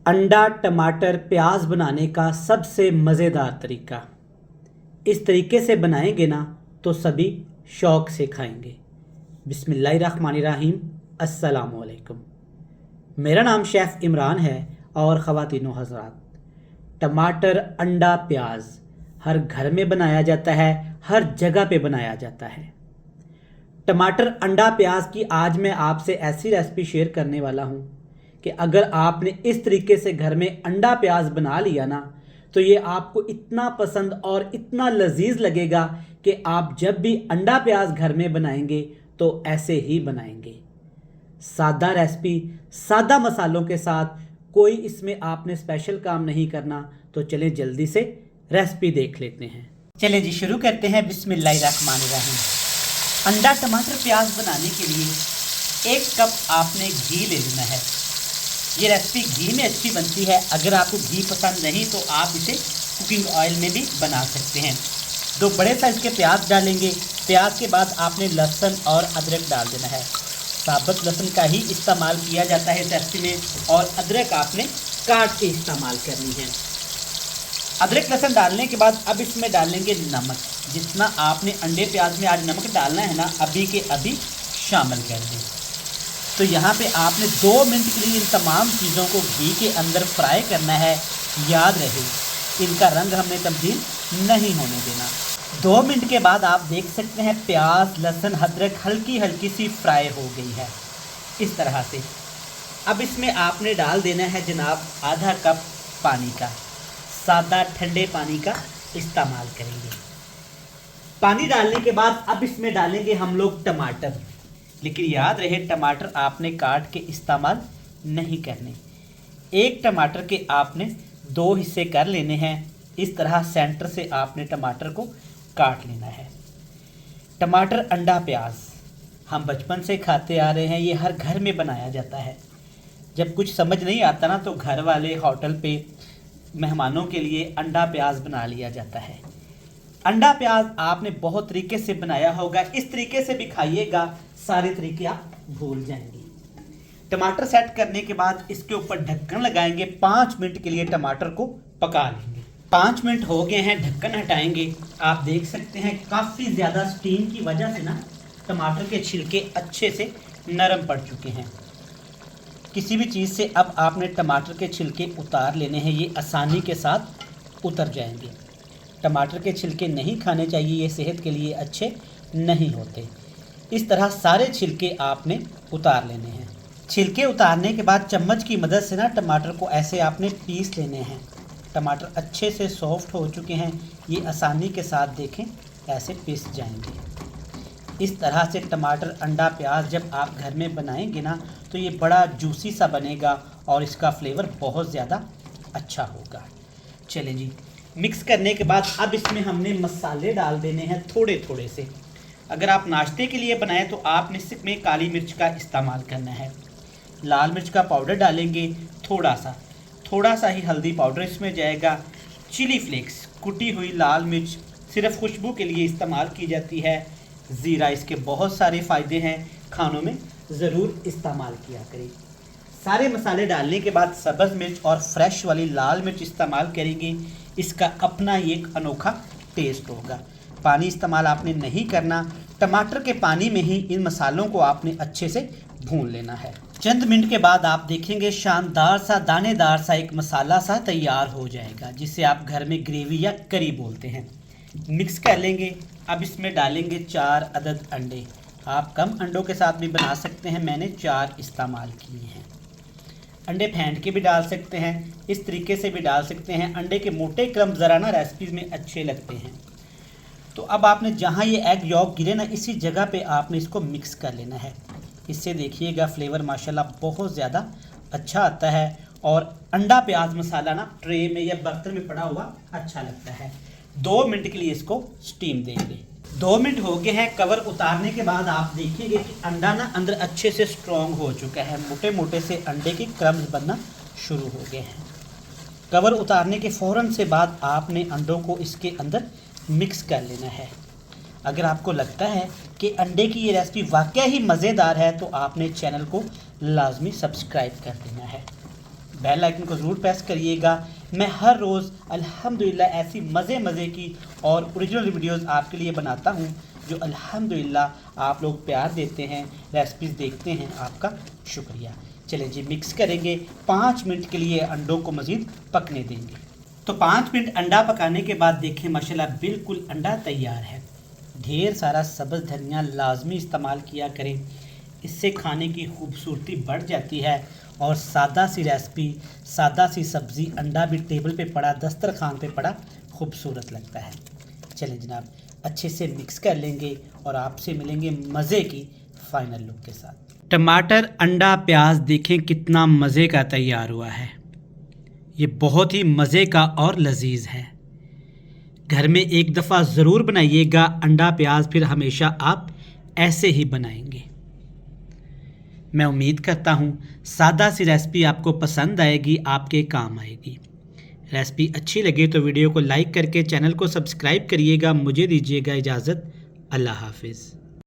अंडा टमाटर प्याज बनाने का सबसे मज़ेदार तरीका। इस तरीके से बनाएंगे ना तो सभी शौक़ से खाएंगे। बिस्मिल्लाहिर्रहमानिर्रहीम। अस्सलामुअलैकुम। मेरा नाम शेफ़ इमरान है और ख़वातीनो हज़रात, टमाटर अंडा प्याज हर घर में बनाया जाता है, हर जगह पे बनाया जाता है। टमाटर अंडा प्याज की आज मैं आपसे ऐसी रेसिपी शेयर करने वाला हूँ कि अगर आपने इस तरीके से घर में अंडा प्याज बना लिया ना तो ये आपको इतना पसंद और इतना लजीज लगेगा कि आप जब भी अंडा प्याज घर में बनाएंगे तो ऐसे ही बनाएंगे। सादा रेसिपी, सादा मसालों के साथ, कोई इसमें आपने स्पेशल काम नहीं करना। तो चलें जल्दी से रेसिपी देख लेते हैं। चलें जी, शुरू करते हैं। बिस्मिल्लाहिर्रहमानिर्रहीम। अंडा टमाटर प्याज बनाने के लिए 1 कप आपने घी ले लेना है। ये रेसिपी घी में अच्छी बनती है। अगर आपको घी पसंद नहीं तो आप इसे कुकिंग ऑयल में भी बना सकते हैं। 2 बड़े साइज़ के प्याज डालेंगे। प्याज के बाद आपने लहसुन और अदरक डाल देना है। साबुत लहसुन का ही इस्तेमाल किया जाता है इस रेसिपी में, और अदरक आपने काट के इस्तेमाल करनी है। अदरक लहसुन डालने के बाद अब इसमें डालेंगे नमक। जितना आपने अंडे प्याज में आज नमक डालना है ना, अभी के अभी शामिल कर दें। तो यहाँ पे आपने 2 मिनट के लिए इन तमाम चीज़ों को घी के अंदर फ्राई करना है। याद रहे, इनका रंग हमने तब्दील नहीं होने देना। 2 मिनट के बाद आप देख सकते हैं प्याज लहसुन अदरक हल्की हल्की सी फ्राई हो गई है इस तरह से। अब इसमें आपने डाल देना है जनाब आधा कप पानी का, सादा ठंडे पानी का इस्तेमाल करेंगे। पानी डालने के बाद अब इसमें डालेंगे हम लोग टमाटर। लेकिन याद रहे, टमाटर आपने काट के इस्तेमाल नहीं करने। 1 टमाटर के आपने 2 हिस्से कर लेने हैं। इस तरह सेंटर से आपने टमाटर को काट लेना है। टमाटर अंडा प्याज हम बचपन से खाते आ रहे हैं, ये हर घर में बनाया जाता है। जब कुछ समझ नहीं आता ना तो घर वाले होटल पे मेहमानों के लिए अंडा प्याज बना लिया जाता है। अंडा प्याज आपने बहुत तरीके से बनाया होगा, इस तरीके से भी खाइएगा, सारे तरीके आप भूल जाएंगे। टमाटर सेट करने के बाद इसके ऊपर ढक्कन लगाएंगे। 5 मिनट के लिए टमाटर को पका लेंगे। 5 मिनट हो गए हैं, ढक्कन हटाएंगे। आप देख सकते हैं काफ़ी ज़्यादा स्टीम की वजह से ना टमाटर के छिलके अच्छे से नरम पड़ चुके हैं। किसी भी चीज़ से अब आपने टमाटर के छिलके उतार लेने हैं, ये आसानी के साथ उतर जाएंगे। टमाटर के छिलके नहीं खाने चाहिए, ये सेहत के लिए अच्छे नहीं होते। इस तरह सारे छिलके आपने उतार लेने हैं। छिलके उतारने के बाद चम्मच की मदद से ना टमाटर को ऐसे आपने पीस लेने हैं। टमाटर अच्छे से सॉफ्ट हो चुके हैं, ये आसानी के साथ देखें ऐसे पीस जाएंगे। इस तरह से टमाटर अंडा प्याज जब आप घर में बनाएंगे ना तो ये बड़ा जूसी सा बनेगा और इसका फ्लेवर बहुत ज़्यादा अच्छा होगा। चलें जी, मिक्स करने के बाद अब इसमें हमने मसाले डाल देने हैं थोड़े थोड़े से। अगर आप नाश्ते के लिए बनाएं तो आपने इसमें काली मिर्च का इस्तेमाल करना है। लाल मिर्च का पाउडर डालेंगे थोड़ा सा ही हल्दी पाउडर इसमें जाएगा। चिली फ्लेक्स, कुटी हुई लाल मिर्च सिर्फ खुशबू के लिए इस्तेमाल की जाती है। ज़ीरा, इसके बहुत सारे फ़ायदे हैं, खानों में ज़रूर इस्तेमाल किया करें। सारे मसाले डालने के बाद सब्ज़ मिर्च और फ्रेश वाली लाल मिर्च इस्तेमाल करेंगे। इसका अपना ही एक अनोखा टेस्ट होगा। पानी इस्तेमाल आपने नहीं करना। टमाटर के पानी में ही इन मसालों को आपने अच्छे से भून लेना है। चंद मिनट के बाद आप देखेंगे शानदार सा दानेदार सा एक मसाला सा तैयार हो जाएगा, जिसे आप घर में ग्रेवी या करी बोलते हैं। मिक्स कर लेंगे। अब इसमें डालेंगे 4 अदद अंडे। आप कम अंडों के साथ भी बना सकते हैं, मैंने 4 इस्तेमाल किए हैं। अंडे फेंट के भी डाल सकते हैं, इस तरीके से भी डाल सकते हैं। अंडे के मोटे क्रम ज़रा ना रेसिपीज़ में अच्छे लगते हैं। तो अब आपने जहाँ ये एग यॉक गिरे ना, इसी जगह पे आपने इसको मिक्स कर लेना है। इससे देखिएगा फ्लेवर माशाल्लाह बहुत ज़्यादा अच्छा आता है, और अंडा प्याज मसाला ना ट्रे में या बर्तन में पड़ा हुआ अच्छा लगता है। 2 मिनट के लिए इसको स्टीम देंगे। 2 मिनट हो गए हैं। कवर उतारने के बाद आप देखेंगे कि अंडा ना अंदर अच्छे से स्ट्रॉन्ग हो चुका है। मोटे मोटे से अंडे के क्रम्स बनना शुरू हो गए हैं। कवर उतारने के फ़ौरन से बाद आपने अंडों को इसके अंदर मिक्स कर लेना है। अगर आपको लगता है कि अंडे की ये रेसिपी वाकई ही मज़ेदार है तो आपने चैनल को लाजमी सब्सक्राइब कर देना है। बेल आइकन को ज़रूर प्रेस करिएगा। मैं हर रोज़ अल्हम्दुलिल्लाह ऐसी मज़े की और ओरिजिनल वीडियोस आपके लिए बनाता हूं, जो अल्हम्दुलिल्लाह आप लोग प्यार देते हैं, रेसिपीज़ देखते हैं, आपका शुक्रिया। चलें जी, मिक्स करेंगे। 5 मिनट के लिए अंडों को मज़ीद पकने देंगे। तो 5 मिनट अंडा पकाने के बाद देखें माशाल्लाह बिल्कुल अंडा तैयार है। ढेर सारा सब्ज़ धनिया लाजमी इस्तेमाल किया करें, इससे खाने की खूबसूरती बढ़ जाती है। और सादा सी रेसिपी, सादा सी सब्ज़ी, अंडा भी टेबल पे पड़ा, दस्तरखान पे पड़ा, खूबसूरत लगता है। चलें जनाब, अच्छे से मिक्स कर लेंगे और आपसे मिलेंगे मज़े की फ़ाइनल लुक के साथ। टमाटर, अंडा, प्याज देखें कितना मज़े का तैयार हुआ है। ये बहुत ही मज़े का और लजीज है। घर में एक दफ़ा ज़रूर बनाइएगा अंडा प्याज, फिर हमेशा आप ऐसे ही बनाएंगे। मैं उम्मीद करता हूँ सादा सी रेसिपी आपको पसंद आएगी, आपके काम आएगी। रेसिपी अच्छी लगे तो वीडियो को लाइक करके चैनल को सब्सक्राइब करिएगा। मुझे दीजिएगा इजाज़त। अल्लाह हाफिज़।